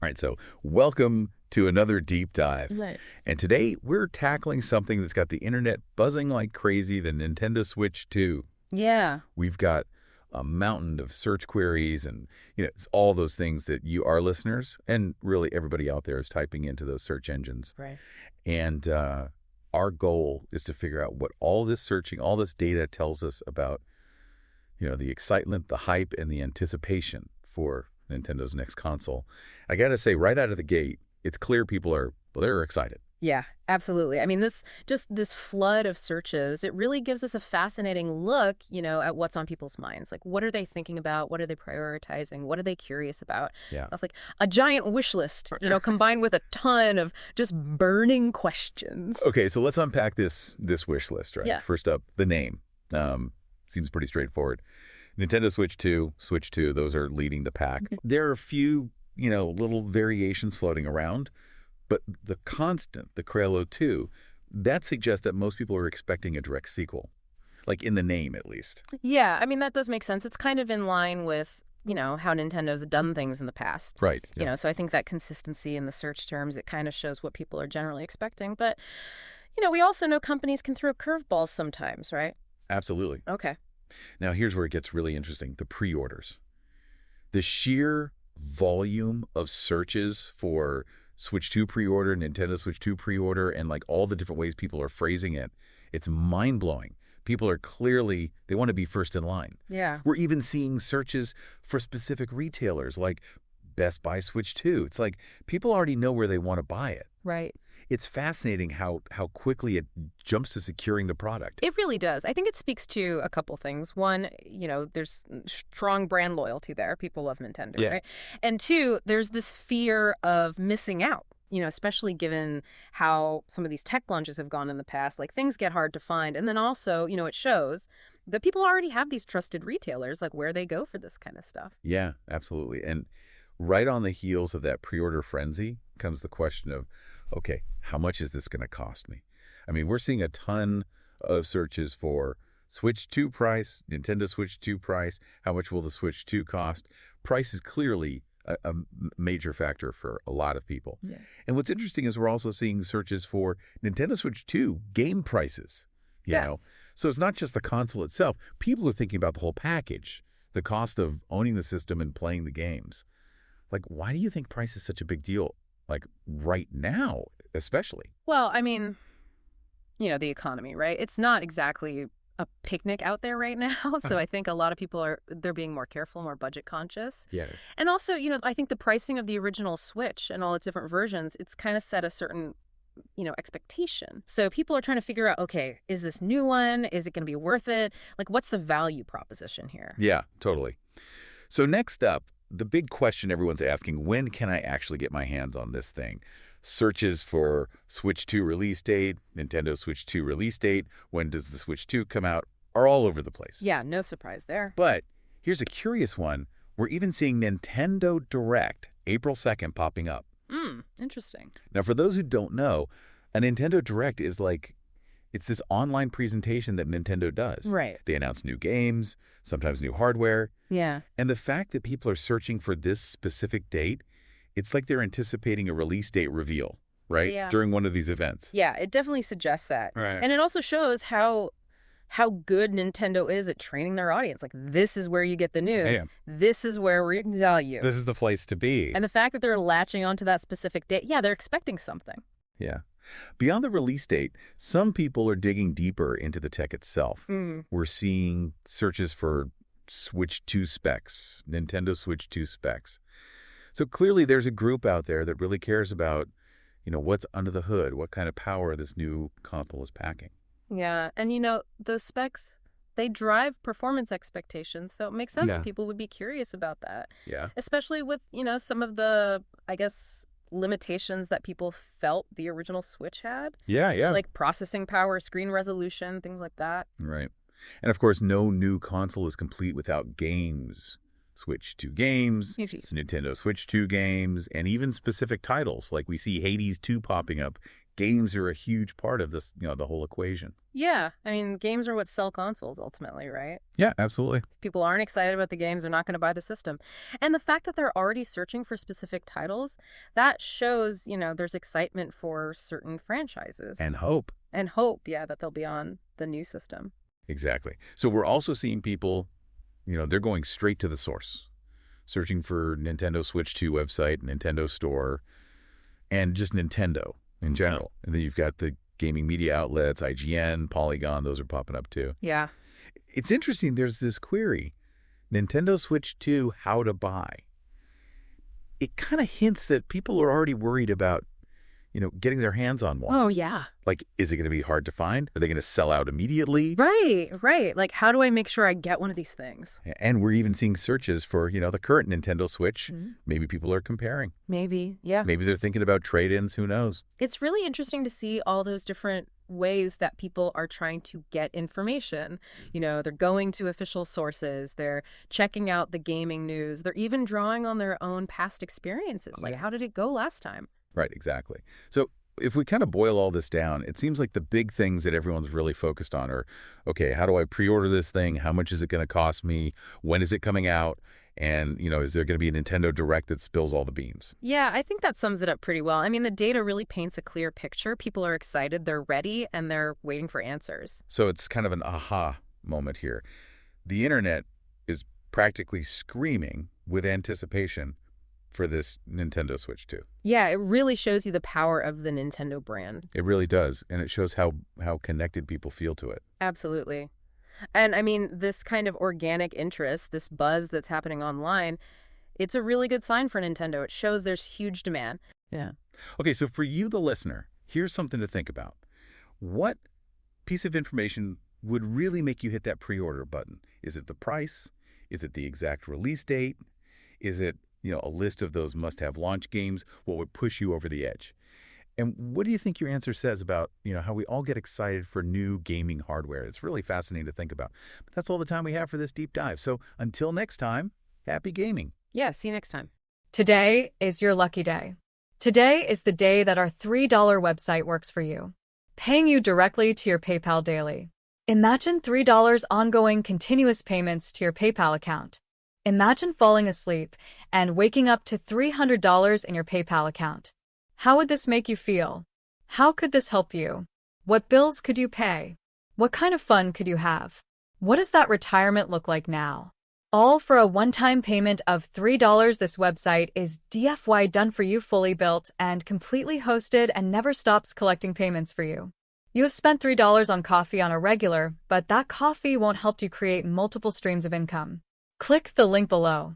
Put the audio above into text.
All right, so welcome to another deep dive. Right. And today we're tackling something that's got the internet buzzing like crazy, the Nintendo Switch 2. Yeah. We've got a mountain of search queries and, it's all those things that you, our listeners, and really everybody out there is typing into those search engines. Right. And our goal is to figure out what all this searching, all this data tells us about, the excitement, the hype, and the anticipation for Nintendo's next console. I got to say, right out of the gate, it's clear they're excited. Yeah, absolutely. I mean, this flood of searches, it really gives us a fascinating look, at what's on people's minds. Like, what are they thinking about? What are they prioritizing? What are they curious about? Yeah. That's like a giant wish list, combined with a ton of just burning questions. Okay, so let's unpack this wish list, right? Yeah. First up, the name. Seems pretty straightforward. Nintendo Switch 2, Switch 2, those are leading the pack. There are a few, little variations floating around, but the constant, the Kralo 2, that suggests that most people are expecting a direct sequel, like in the name at least. Yeah, I mean, that does make sense. It's kind of in line with, how Nintendo's done things in the past. Right. Yeah. So I think that consistency in the search terms, it kind of shows what people are generally expecting. But, we also know companies can throw curveballs sometimes, right? Absolutely. Okay. Now, here's where it gets really interesting. The pre-orders. The sheer volume of searches for Switch 2 pre-order, Nintendo Switch 2 pre-order, and like all the different ways people are phrasing it, it's mind-blowing. People are clearly, they want to be first in line. Yeah. We're even seeing searches for specific retailers like Best Buy Switch 2. It's like people already know where they want to buy it. Right. It's fascinating how quickly it jumps to securing the product. It really does. I think it speaks to a couple things. One, there's strong brand loyalty there. People love Nintendo, Yeah. right? And two, there's this fear of missing out, especially given how some of these tech launches have gone in the past. Like, things get hard to find. And then also, it shows that people already have these trusted retailers, like where they go for this kind of stuff. Yeah, absolutely. And right on the heels of that pre-order frenzy comes the question of, okay, how much is this going to cost me? I mean, we're seeing a ton of searches for Switch 2 price, Nintendo Switch 2 price, how much will the Switch 2 cost? Price is clearly a major factor for a lot of people. Yeah. And what's interesting is we're also seeing searches for Nintendo Switch 2 game prices, you know? So it's not just the console itself. People are thinking about the whole package, the cost of owning the system and playing the games. Like, why do you think price is such a big deal? Like, right now, especially. Well, I mean, the economy, right? It's not exactly a picnic out there right now. So I think a lot of people they're being more careful, more budget conscious. Yeah. And also, I think the pricing of the original Switch and all its different versions, it's kind of set a certain, expectation. So people are trying to figure out, okay, is this new one? Is it going to be worth it? Like, what's the value proposition here? Yeah, totally. So next up, the big question everyone's asking, when can I actually get my hands on this thing? Searches for Switch 2 release date, Nintendo Switch 2 release date, when does the Switch 2 come out, are all over the place. Yeah, no surprise there. But here's a curious one. We're even seeing Nintendo Direct, April 2nd, popping up. Interesting. Now, for those who don't know, a Nintendo Direct is like, it's this online presentation that Nintendo does. Right. They announce new games, sometimes new hardware. Yeah. And the fact that people are searching for this specific date, it's like they're anticipating a release date reveal, right? Yeah. During one of these events. Yeah, it definitely suggests that. Right. And it also shows how good Nintendo is at training their audience. Like, this is where you get the news. Yeah. This is where we tell you. This is the place to be. And the fact that they're latching onto that specific date, yeah, they're expecting something. Yeah. Beyond the release date, some people are digging deeper into the tech itself. We're seeing searches for Switch 2 specs, Nintendo Switch 2 specs. So clearly there's a group out there that really cares about, what's under the hood, what kind of power this new console is packing. Yeah, and those specs, they drive performance expectations, so it makes sense that people would be curious about that. Yeah. Especially with, some of the, I guess, limitations that people felt the original Switch had. Yeah. Like processing power, screen resolution, things like that. Right. And of course, no new console is complete without games. Switch 2 games, Nintendo Switch 2 games, and even specific titles. Like we see Hades 2 popping up, games are a huge part of this, the whole equation. Yeah, I mean, games are what sell consoles ultimately, right? Yeah, absolutely. People aren't excited about the games, they're not going to buy the system. And the fact that they're already searching for specific titles, that shows, there's excitement for certain franchises. And hope. And hope, yeah, that they'll be on the new system. Exactly. So we're also seeing people, they're going straight to the source, searching for Nintendo Switch 2 website, Nintendo Store, and just Nintendo in general. And then you've got the gaming media outlets, IGN, Polygon, those are popping up too. Yeah. It's interesting, there's this query, Nintendo Switch 2, how to buy. It kind of hints that people are already worried about, getting their hands on one. Oh, yeah. Like, is it going to be hard to find? Are they going to sell out immediately? Right. Like, how do I make sure I get one of these things? And we're even seeing searches for, the current Nintendo Switch. Mm-hmm. Maybe people are comparing. Maybe, yeah. Maybe they're thinking about trade-ins. Who knows? It's really interesting to see all those different ways that people are trying to get information. They're going to official sources, they're checking out the gaming news, they're even drawing on their own past experiences. Like, how did it go last time? Right, exactly. So if we kind of boil all this down, it seems like the big things that everyone's really focused on are, okay, how do I pre-order this thing? How much is it going to cost me? When is it coming out? And, is there going to be a Nintendo Direct that spills all the beans? Yeah, I think that sums it up pretty well. I mean, the data really paints a clear picture. People are excited, they're ready, and they're waiting for answers. So it's kind of an aha moment here. The internet is practically screaming with anticipation for this Nintendo Switch 2. Yeah, it really shows you the power of the Nintendo brand. It really does, and it shows how connected people feel to it. Absolutely. And I mean, this kind of organic interest, this buzz that's happening online, it's a really good sign for Nintendo. It shows there's huge demand. Yeah. Okay, so for you, the listener, here's something to think about. What piece of information would really make you hit that pre-order button? Is it the price? Is it the exact release date? Is it a list of those must-have launch games? What would push you over the edge? And what do you think your answer says about, how we all get excited for new gaming hardware? It's really fascinating to think about. But that's all the time we have for this deep dive. So until next time, happy gaming. Yeah, see you next time. Today is your lucky day. Today is the day that our $3 website works for you, paying you directly to your PayPal daily. Imagine $3 ongoing continuous payments to your PayPal account. Imagine falling asleep and waking up to $300 in your PayPal account. How would this make you feel? How could this help you? What bills could you pay? What kind of fun could you have? What does that retirement look like now? All for a one-time payment of $3. This website is DFY done for you, fully built and completely hosted, and never stops collecting payments for you. You have spent $3 on coffee on a regular, but that coffee won't help you create multiple streams of income. Click the link below.